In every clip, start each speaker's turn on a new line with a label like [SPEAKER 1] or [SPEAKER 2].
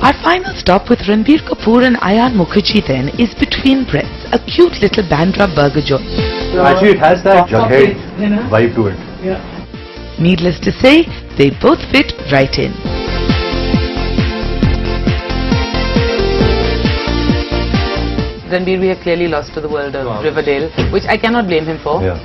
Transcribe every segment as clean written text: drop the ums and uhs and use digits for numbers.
[SPEAKER 1] Our final stop with Ranbir Kapoor and Ayan Mukherjee then is Between Breaths, a cute little Bandra burger joint.
[SPEAKER 2] Actually, it has that Jughead vibe to it.
[SPEAKER 1] Yeah. Needless to say, they both fit right in.
[SPEAKER 3] Ranbir, we have clearly lost to the world of Riverdale, which I cannot blame him for.
[SPEAKER 2] Yeah.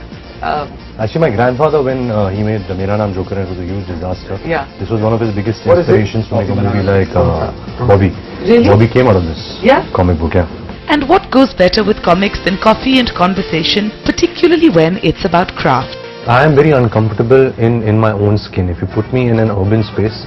[SPEAKER 2] Actually, my grandfather, when he made the Mera Naam Joker, it was a huge disaster.
[SPEAKER 3] Yeah.
[SPEAKER 2] This was one of his biggest inspirations to make a movie like Bobby.
[SPEAKER 3] Really?
[SPEAKER 2] Bobby came out of this comic book, yeah.
[SPEAKER 1] And what goes better with comics than coffee and conversation, particularly when it's about craft?
[SPEAKER 2] I am very uncomfortable in my own skin. If you put me in an urban space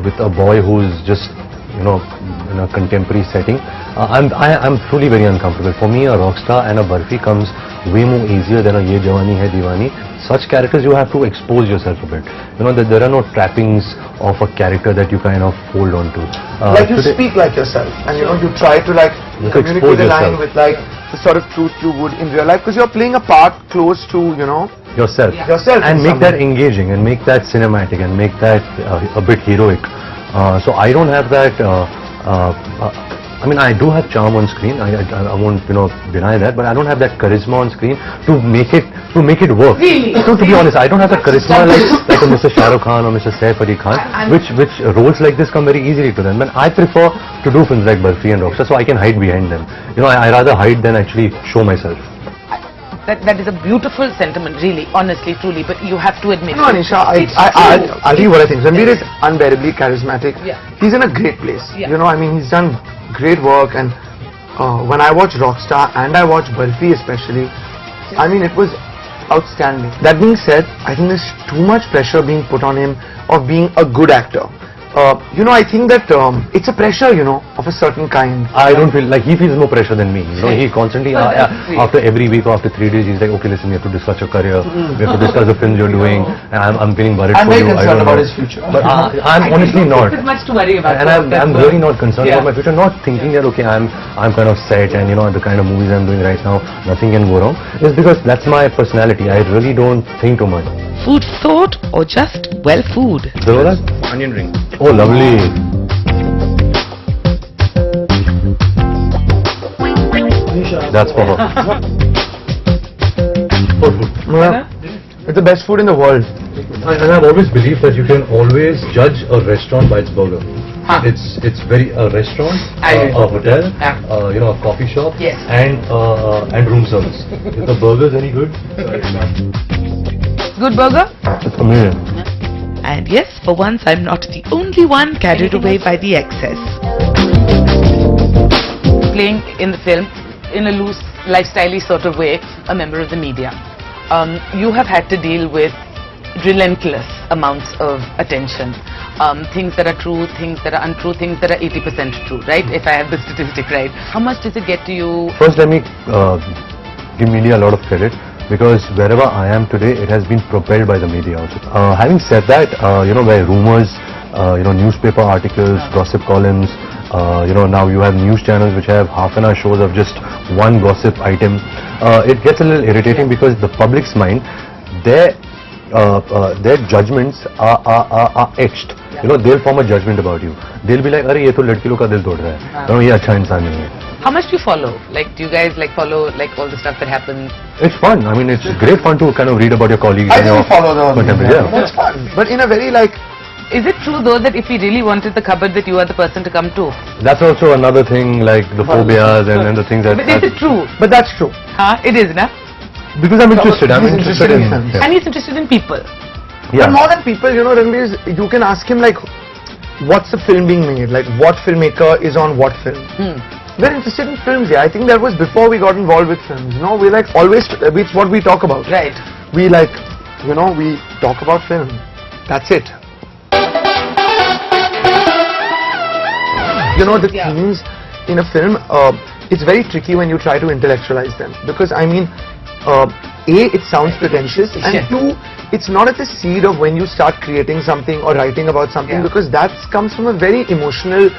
[SPEAKER 2] with a boy who's just, you know, in a contemporary setting, I'm truly very uncomfortable. For me, a rock star and a Barfi comes way more easier than a Yeh Jawaani Hai Deewani. Such characters, you have to expose yourself a bit. You know, that there are no trappings of a character that you kind of hold on to.
[SPEAKER 4] Like you speak like yourself, and you know, you try to like communicate the line with like the sort of truth you would in real life, because you're playing a part close to, you know,
[SPEAKER 2] yourself, and make that engaging and make that cinematic and make that a bit heroic. So I don't have that. I mean, I do have charm on screen. I won't, you know, deny that, but I don't have that charisma on screen to make it work.
[SPEAKER 3] Really?
[SPEAKER 2] So to be honest, I don't have the charisma like a Mr. Shah Rukh Khan or Mr. Saif Ali Khan, which roles like this come very easily to them. But I prefer to do films like Barfi and Rockstar, so I can hide behind them. You know, I rather hide than actually show myself.
[SPEAKER 3] That is a beautiful sentiment, really, honestly, truly, but you have to admit.
[SPEAKER 4] No, Anisha, I'll tell you what I think. Ranbir is unbearably charismatic.
[SPEAKER 3] Yeah.
[SPEAKER 4] He's in a great place.
[SPEAKER 3] Yeah.
[SPEAKER 4] You know, I mean, he's done great work, and when I watch Rockstar and I watch Barfi especially, I mean, it was outstanding. That being said, I think there's too much pressure being put on him of being a good actor. You know, I think that it's a pressure, you know, of a certain kind.
[SPEAKER 2] I don't feel like he feels more pressure than me. You know, he constantly after every week or after 3 days, he's like, okay, listen, we have to discuss your career, we have to discuss the films you're doing, and I'm feeling worried
[SPEAKER 4] I'm
[SPEAKER 2] for
[SPEAKER 4] very
[SPEAKER 2] you.
[SPEAKER 4] concerned about his future.
[SPEAKER 2] But I'm honestly not.
[SPEAKER 3] There's much to worry about.
[SPEAKER 2] And I'm really not concerned about my future. Not thinking that okay, I'm kind of set, and you know, the kind of movies I'm doing right now, nothing can go wrong. It's because that's my personality. I really don't think too much.
[SPEAKER 1] Food thought or just, well, food?
[SPEAKER 2] Onion ring. Oh, lovely. That's for her.
[SPEAKER 4] Yeah. It's the best food in the world.
[SPEAKER 2] And I've always believed that you can always judge a restaurant by its burger. It's very a restaurant, a hotel, you know, a coffee shop, and room service. If the burger's any good,
[SPEAKER 3] Good burger?
[SPEAKER 2] it's amazing.
[SPEAKER 1] And yes, for once I'm not the only one carried away by the excess.
[SPEAKER 3] Playing in the film, in a loose, lifestyle-y sort of way, a member of the media. You have had to deal with relentless amounts of attention. Things that are true, things that are untrue, things that are 80% true, right? If I have the statistic right. How much does it get to you?
[SPEAKER 2] First, let me give media a lot of credit, because wherever I am today, it has been propelled by the media also. Having said that, you know, where rumors, you know, newspaper articles, gossip columns, you know, now you have news channels which have half-an-hour shows of just one gossip item. It gets a little irritating because the public's mind, their judgments are etched. You know, they'll form a judgment about you. They'll be like, "Arey, ye to ladki log ka dil tod raha hai. No, ye acha insaan nahi hai."
[SPEAKER 3] How much do you follow? Like, do you guys like follow like all the stuff that happens?
[SPEAKER 2] It's fun. I mean, it's great fun to kind of read about your colleagues.
[SPEAKER 4] I
[SPEAKER 2] and
[SPEAKER 4] do
[SPEAKER 2] your
[SPEAKER 4] follow the
[SPEAKER 2] contemporaries. Yeah.
[SPEAKER 4] It's fun, but in a very like.
[SPEAKER 3] Is it true though that if we really wanted the cupboard, that you are the person to come to?
[SPEAKER 2] That's also another thing, like the phobias and the things that.
[SPEAKER 3] But is it true?
[SPEAKER 4] But that's true.
[SPEAKER 3] It is, na?
[SPEAKER 2] Because I'm interested. I'm
[SPEAKER 4] He's
[SPEAKER 2] interested in.
[SPEAKER 4] films.
[SPEAKER 3] And he's interested in people.
[SPEAKER 2] Yeah.
[SPEAKER 4] But more than people, you know, Ranbir, you can ask him like, what's the film being made? Like, what filmmaker is on what film? We're interested in films, yeah. I think that was before we got involved with films. You know, we like always, it's what we talk about.
[SPEAKER 3] Right.
[SPEAKER 4] We like, you know, we talk about film. That's it. You know, the themes in a film, it's very tricky when you try to intellectualize them. Because, I mean, A, it sounds pretentious, and two, it's not at the seed of when you start creating something or writing about something, because that comes from a very emotional,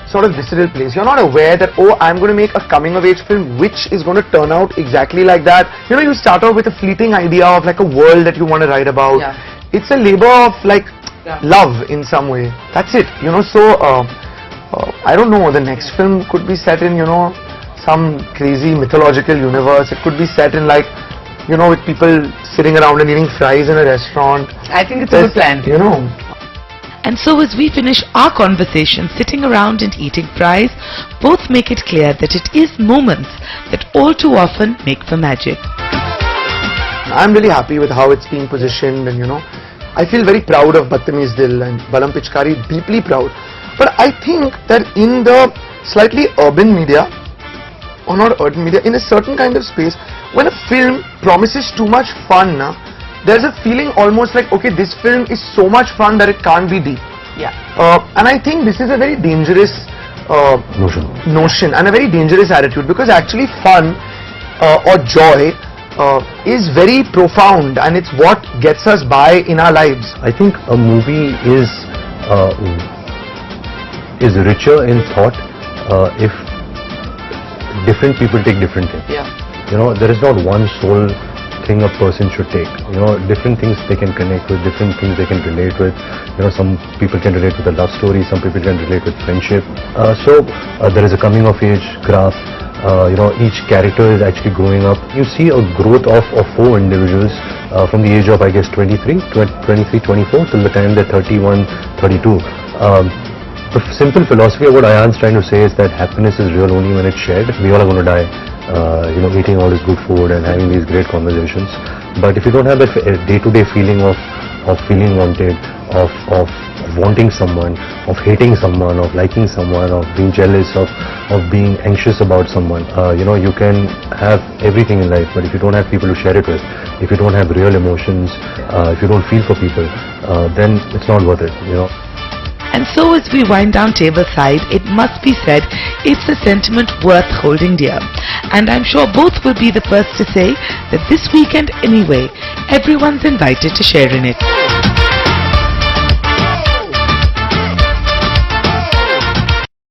[SPEAKER 4] sort of visceral place. You're not aware that, oh, I'm going to make a coming-of-age film which is going to turn out exactly like that. You know, you start out with a fleeting idea of like a world that you want to write about. It's a labor of like love in some way. That's it. You know, so I don't know, the next film could be set in, some crazy mythological universe. It could be set in like, with people sitting around and eating fries in a restaurant.
[SPEAKER 3] I think it's a good plan.
[SPEAKER 1] And so as we finish our conversation sitting around and eating fries, both make it clear that it is moments that all too often make for magic.
[SPEAKER 4] I'm really happy with how it's being positioned, and I feel very proud of Badtameez Dil and Balam Pichkari, deeply proud. But I think that in the slightly urban media, or not urban media, in a certain kind of space, when a film promises too much fun, there's a feeling almost like, okay, this film is so much fun that it can't be deep.
[SPEAKER 3] Yeah.
[SPEAKER 4] And I think this is a very dangerous notion and a very dangerous attitude, because actually fun or joy is very profound, and it's what gets us by in our lives.
[SPEAKER 2] I think a movie is richer in thought if different people take different things.
[SPEAKER 3] Yeah.
[SPEAKER 2] There is not one sole thing a person should take. Different things they can connect with, different things they can relate with. Some people can relate with a love story, some people can relate with friendship. So there is a coming of age graph. Each character is actually growing up. You see a growth of 4 individuals from the age of, I guess, 23, 24 till the time they're 31, 32. The simple philosophy of what Ayan's trying to say is that happiness is real only when it's shared. We all are going to die, eating all this good food and having these great conversations. But if you don't have that day-to-day feeling of feeling wanted, of wanting someone, of hating someone, of liking someone, of being jealous, of being anxious about someone, you can have everything in life, but if you don't have people to share it with, if you don't have real emotions, if you don't feel for people, then it's not worth it.
[SPEAKER 1] And so as we wind down tableside, it must be said it's a sentiment worth holding dear. And I'm sure both will be the first to say that this weekend anyway, everyone's invited to share in it.